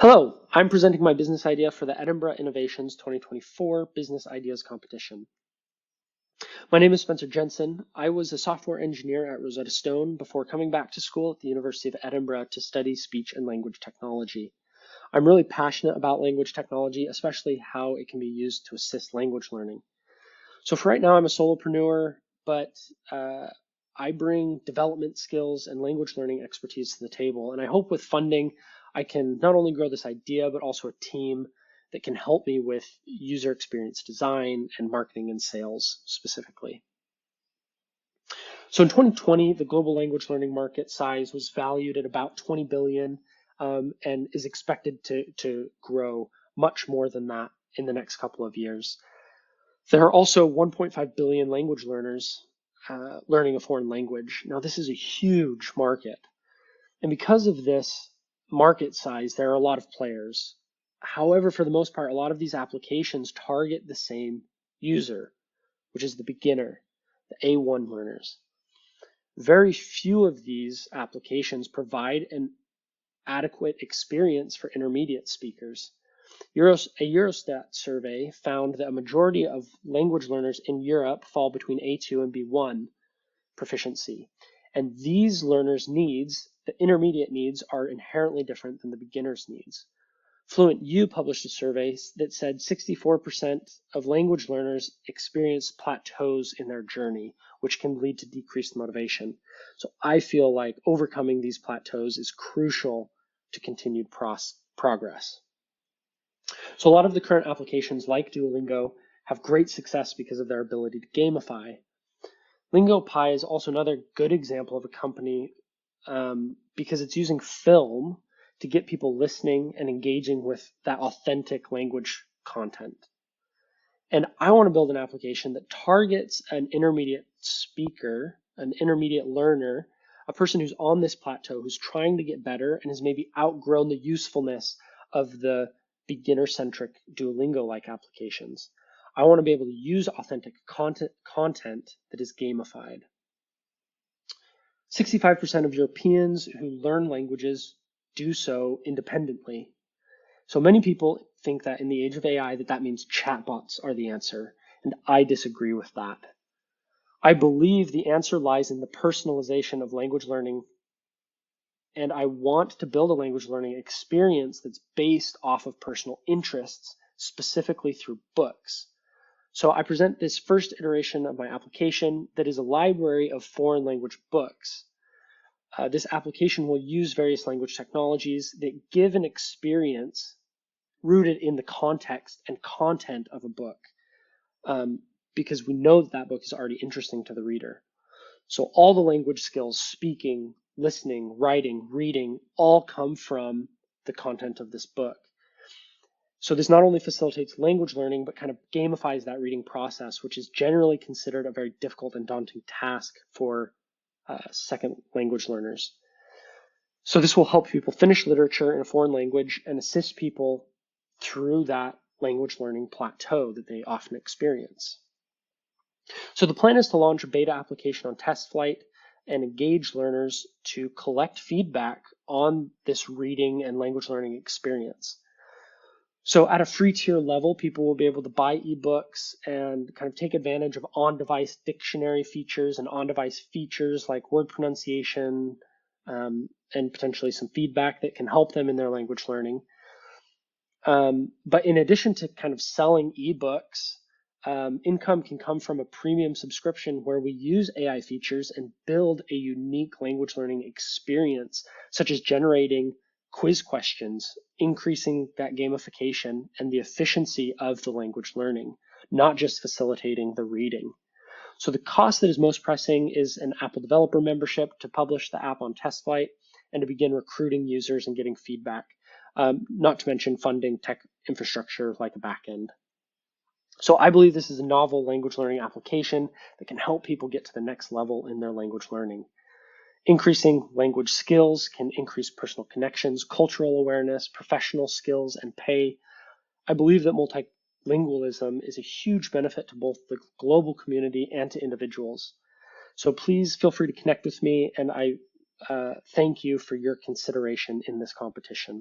Hello, I'm presenting my business idea for the Edinburgh Innovations 2024 Business Ideas Competition. My name is Spencer Jensen. I was a software engineer at Rosetta Stone before coming back to school at the University of Edinburgh to study speech and language technology. I'm really passionate about language technology, especially how it can be used to assist language learning. So for right now, I'm a solopreneur, but I bring development skills and language learning expertise to the table. And I hope with funding, I can not only grow this idea, but also a team that can help me with user experience design and marketing and sales specifically. So in 2020, the global language learning market size was valued at about 20 billion and is expected to grow much more than that in the next couple of years. There are also 1.5 billion language learners learning a foreign language. Now, this is a huge market. And because of this market size, there are a lot of players. However, for the most part, a lot of these applications target the same user, which is the beginner, the A1 learners. Very few of these applications provide an adequate experience for intermediate speakers. A Eurostat survey found that a majority of language learners in Europe fall between A2 and B1 proficiency. And these learners' needs, the intermediate needs, are inherently different than the beginner's needs. Fluent U published a survey that said 64% of language learners experience plateaus in their journey, which can lead to decreased motivation. So I feel like overcoming these plateaus is crucial to continued progress. So a lot of the current applications like Duolingo have great success because of their ability to gamify. LingoPie is also another good example of a company because it's using film to get people listening and engaging with that authentic language content. And I want to build an application that targets an intermediate speaker, an intermediate learner, a person who's on this plateau, who's trying to get better and has maybe outgrown the usefulness of the beginner-centric Duolingo-like applications. I want to be able to use authentic content that is gamified. 65% of Europeans who learn languages do so independently. So many people think that in the age of AI that means chatbots are the answer, and I disagree with that. I believe the answer lies in the personalization of language learning, and I want to build a language learning experience that's based off of personal interests, specifically through books. So I present this first iteration of my application that is a library of foreign language books. This application will use various language technologies that give an experience rooted in the context and content of a book, because we know that book is already interesting to the reader. So all the language skills, speaking, listening, writing, reading, all come from the content of this book. So this not only facilitates language learning, but kind of gamifies that reading process, which is generally considered a very difficult and daunting task for second language learners. So this will help people finish literature in a foreign language and assist people through that language learning plateau that they often experience. So the plan is to launch a beta application on test flight and engage learners to collect feedback on this reading and language learning experience. So at a free tier level, people will be able to buy ebooks and kind of take advantage of on-device dictionary features and on-device features like word pronunciation and potentially some feedback that can help them in their language learning. But in addition to kind of selling ebooks, income can come from a premium subscription where we use AI features and build a unique language learning experience, such as generating quiz questions, increasing that gamification and the efficiency of the language learning, not just facilitating the reading. So the cost that is most pressing is an Apple developer membership to publish the app on test flight and to begin recruiting users and getting feedback, not to mention funding tech infrastructure like a backend. So I believe this is a novel language learning application that can help people get to the next level in their language learning. Increasing language skills can increase personal connections, cultural awareness, professional skills, and pay. I believe that multilingualism is a huge benefit to both the global community and to individuals. So please feel free to connect with me, and I thank you for your consideration in this competition.